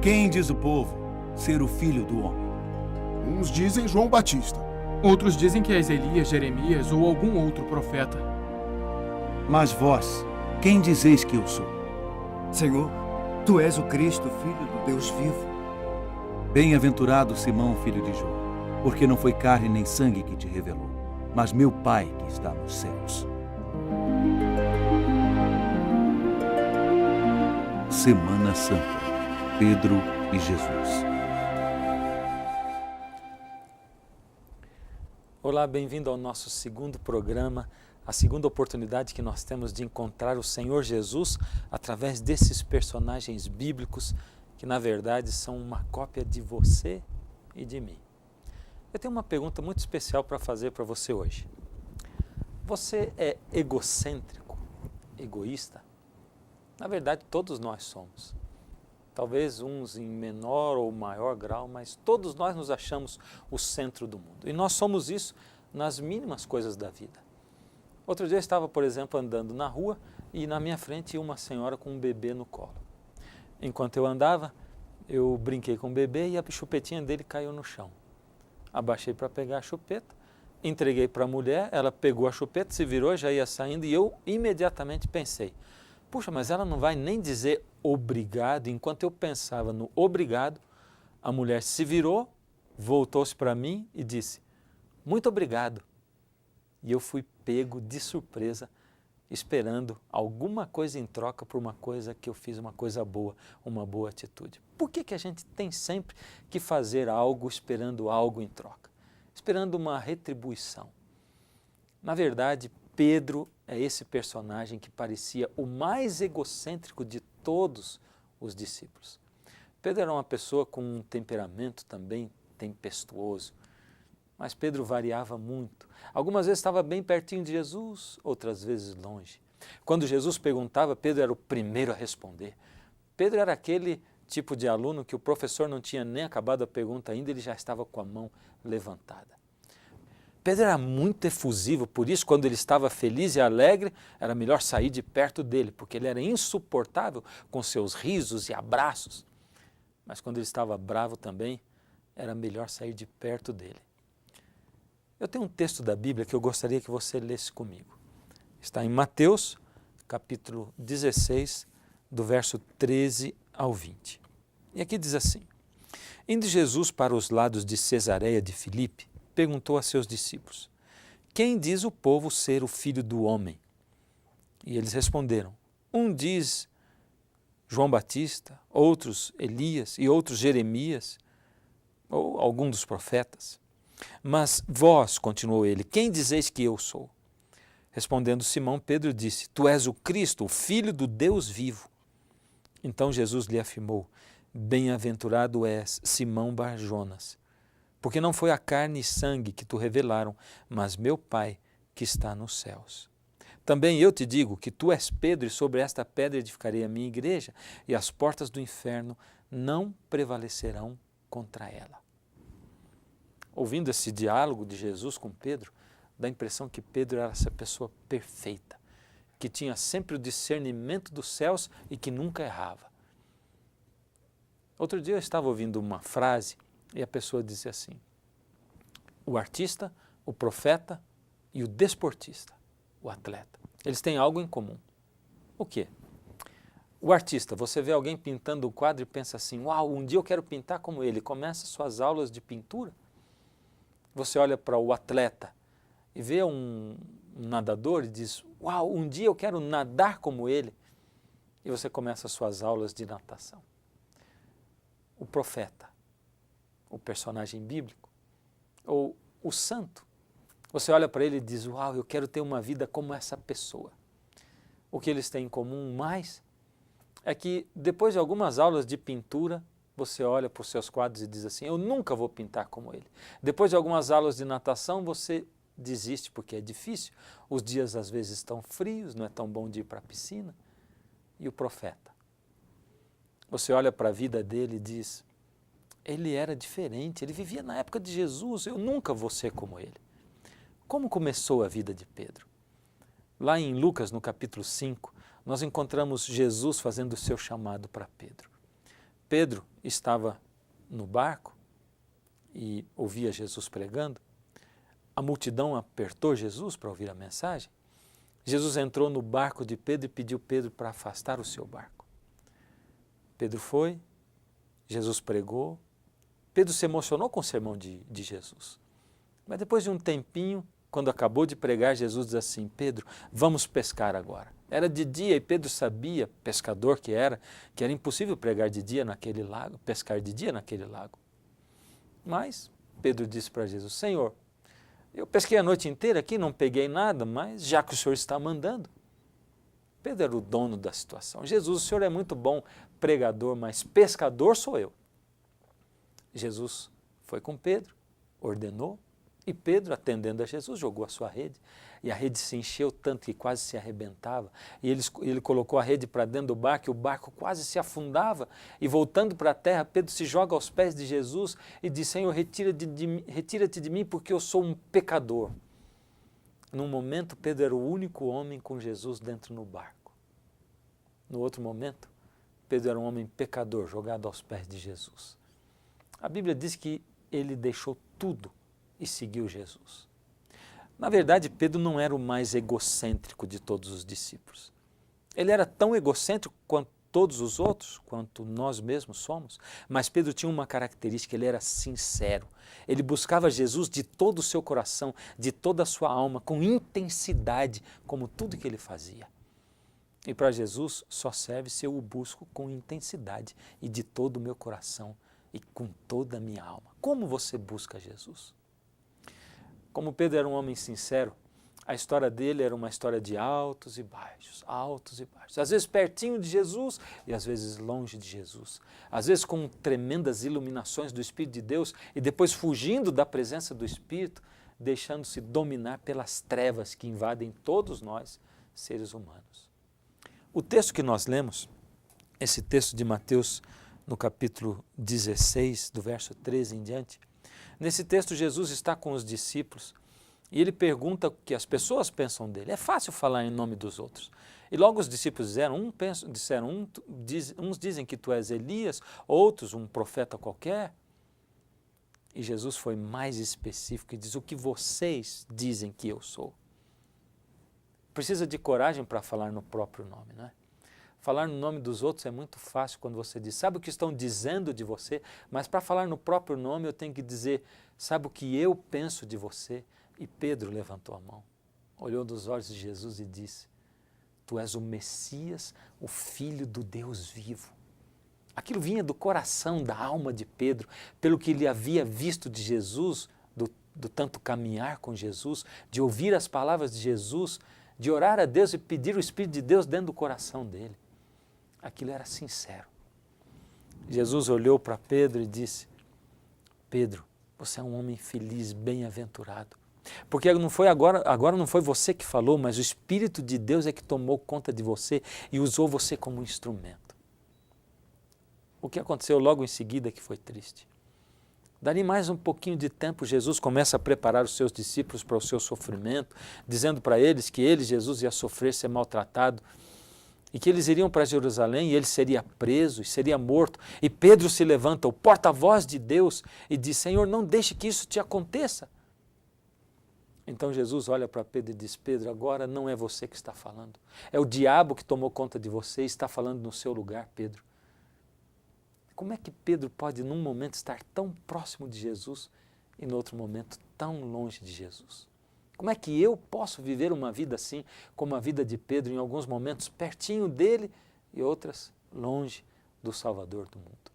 Quem diz o povo ser o Filho do Homem? Uns dizem João Batista. Outros dizem que és Elias, Jeremias ou algum outro profeta. Mas vós, quem dizeis que eu sou? Senhor, tu és o Cristo, Filho do Deus vivo. Bem-aventurado Simão, filho de João, porque não foi carne nem sangue que te revelou, mas meu Pai que está nos céus. Semana Santa. Pedro e Jesus. Olá, bem-vindo ao nosso segundo programa, a segunda oportunidade que nós temos de encontrar o Senhor Jesus através desses personagens bíblicos que, na verdade, são uma cópia de você e de mim. Eu tenho uma pergunta muito especial para fazer para você hoje. Você é egocêntrico, egoísta? Na verdade, todos nós somos. Talvez uns em menor ou maior grau, mas todos nós nos achamos o centro do mundo. E nós somos isso nas mínimas coisas da vida. Outro dia eu estava, por exemplo, andando na rua e na minha frente ia uma senhora com um bebê no colo. Enquanto eu andava, eu brinquei com o bebê e a chupetinha dele caiu no chão. Abaixei para pegar a chupeta, entreguei para a mulher, ela pegou a chupeta, se virou, já ia saindo e eu imediatamente pensei: puxa, mas ela não vai nem dizer obrigado. Enquanto eu pensava no obrigado, a mulher se virou, voltou-se para mim e disse: muito obrigado. E eu fui pego de surpresa, esperando alguma coisa em troca por uma coisa que eu fiz, uma coisa boa, uma boa atitude. Por que a gente tem sempre que fazer algo esperando algo em troca? Esperando uma retribuição. Na verdade, Pedro é esse personagem que parecia o mais egocêntrico de todos os discípulos. Pedro era uma pessoa com um temperamento também tempestuoso, mas Pedro variava muito. Algumas vezes estava bem pertinho de Jesus, outras vezes longe. Quando Jesus perguntava, Pedro era o primeiro a responder. Pedro era aquele tipo de aluno que o professor não tinha nem acabado a pergunta ainda, ele já estava com a mão levantada. Pedro era muito efusivo, por isso quando ele estava feliz e alegre, era melhor sair de perto dele, porque ele era insuportável com seus risos e abraços. Mas quando ele estava bravo também, era melhor sair de perto dele. Eu tenho um texto da Bíblia que eu gostaria que você lesse comigo. Está em Mateus, capítulo 16, do verso 13 ao 20. E aqui diz assim: indo Jesus para os lados de Cesareia de Filipe, perguntou a seus discípulos: quem diz o povo ser o Filho do Homem? E eles responderam: um diz João Batista, outros Elias e outros Jeremias, ou algum dos profetas. Mas vós, continuou ele, quem dizeis que eu sou? Respondendo Simão, Pedro disse: tu és o Cristo, o Filho do Deus vivo. Então Jesus lhe afirmou: bem-aventurado és, Simão Bar-Jonas, porque não foi a carne e sangue que tu revelaram, mas meu Pai que está nos céus. Também eu te digo que tu és Pedro, e sobre esta pedra edificarei a minha igreja, e as portas do inferno não prevalecerão contra ela. Ouvindo esse diálogo de Jesus com Pedro, dá a impressão que Pedro era essa pessoa perfeita, que tinha sempre o discernimento dos céus e que nunca errava. Outro dia eu estava ouvindo uma frase e a pessoa dizia assim: o artista, o profeta e o desportista, o atleta, eles têm algo em comum. O quê? O artista, você vê alguém pintando um quadro e pensa assim: uau, um dia eu quero pintar como ele. Começa suas aulas de pintura. Você olha para o atleta e vê um nadador e diz: uau, um dia eu quero nadar como ele. E você começa suas aulas de natação. O profeta, o personagem bíblico, ou o santo, você olha para ele e diz: uau, eu quero ter uma vida como essa pessoa. O que eles têm em comum mais é que depois de algumas aulas de pintura, você olha para os seus quadros e diz assim: eu nunca vou pintar como ele. Depois de algumas aulas de natação, você desiste porque é difícil. Os dias às vezes estão frios, não é tão bom de ir para a piscina. E o profeta? Você olha para a vida dele e diz: ele era diferente, ele vivia na época de Jesus, eu nunca vou ser como ele. Como começou a vida de Pedro? Lá em Lucas, no capítulo 5, nós encontramos Jesus fazendo o seu chamado para Pedro. Pedro estava no barco e ouvia Jesus pregando. A multidão apertou Jesus para ouvir a mensagem. Jesus entrou no barco de Pedro e pediu Pedro para afastar o seu barco. Pedro foi, Jesus pregou, Pedro se emocionou com o sermão de Jesus. Mas depois de um tempinho, quando acabou de pregar, Jesus diz assim: Pedro, vamos pescar agora. Era de dia e Pedro sabia, pescador que era impossível pregar de dia naquele lago, pescar de dia naquele lago. Mas Pedro disse para Jesus: Senhor, eu pesquei a noite inteira aqui, não peguei nada, mas já que o Senhor está mandando. Pedro era o dono da situação. Jesus, o Senhor é muito bom pregador, mas pescador sou eu. Jesus foi com Pedro, ordenou, e Pedro, atendendo a Jesus, jogou a sua rede. E a rede se encheu tanto que quase se arrebentava. E ele colocou a rede para dentro do barco e o barco quase se afundava. E voltando para a terra, Pedro se joga aos pés de Jesus e diz: Senhor, retira-te de mim porque eu sou um pecador. Num momento, Pedro era o único homem com Jesus dentro no barco. No outro momento, Pedro era um homem pecador, jogado aos pés de Jesus. A Bíblia diz que ele deixou tudo e seguiu Jesus. Na verdade, Pedro não era o mais egocêntrico de todos os discípulos. Ele era tão egocêntrico quanto todos os outros, quanto nós mesmos somos, mas Pedro tinha uma característica: ele era sincero. Ele buscava Jesus de todo o seu coração, de toda a sua alma, com intensidade, como tudo que ele fazia. E para Jesus só serve se eu o busco com intensidade e de todo o meu coração e com toda a minha alma. Como você busca Jesus? Como Pedro era um homem sincero, a história dele era uma história de altos e baixos, altos e baixos. Às vezes pertinho de Jesus e às vezes longe de Jesus. Às vezes com tremendas iluminações do Espírito de Deus e depois fugindo da presença do Espírito, deixando-se dominar pelas trevas que invadem todos nós, seres humanos. O texto que nós lemos, esse texto de Mateus, no capítulo 16, do verso 13 em diante, nesse texto Jesus está com os discípulos e ele pergunta o que as pessoas pensam dele. É fácil falar em nome dos outros. E logo os discípulos uns dizem que tu és Elias, outros um profeta qualquer. E Jesus foi mais específico e diz: o que vocês dizem que eu sou? Precisa de coragem para falar no próprio nome, não é? Falar no nome dos outros é muito fácil quando você diz: sabe o que estão dizendo de você? Mas para falar no próprio nome eu tenho que dizer: sabe o que eu penso de você? E Pedro levantou a mão, olhou nos olhos de Jesus e disse: tu és o Messias, o Filho do Deus vivo. Aquilo vinha do coração, da alma de Pedro, pelo que ele havia visto de Jesus, do tanto caminhar com Jesus, de ouvir as palavras de Jesus, de orar a Deus e pedir o Espírito de Deus dentro do coração dele. Aquilo era sincero. Jesus olhou para Pedro e disse: Pedro, você é um homem feliz, bem-aventurado. Porque não foi agora não foi você que falou, mas o Espírito de Deus é que tomou conta de você e usou você como instrumento. O que aconteceu logo em seguida que foi triste. Dali mais um pouquinho de tempo, Jesus começa a preparar os seus discípulos para o seu sofrimento, dizendo para eles que ele, Jesus, ia sofrer, ser maltratado, e que eles iriam para Jerusalém e ele seria preso e seria morto. E Pedro se levanta, o porta-voz de Deus, e diz: Senhor, não deixe que isso te aconteça. Então Jesus olha para Pedro e diz: Pedro, agora não é você que está falando. É o diabo que tomou conta de você e está falando no seu lugar, Pedro. Como é que Pedro pode num momento estar tão próximo de Jesus e no outro momento tão longe de Jesus? Como é que eu posso viver uma vida assim, como a vida de Pedro, em alguns momentos pertinho dele e outras longe do Salvador do mundo?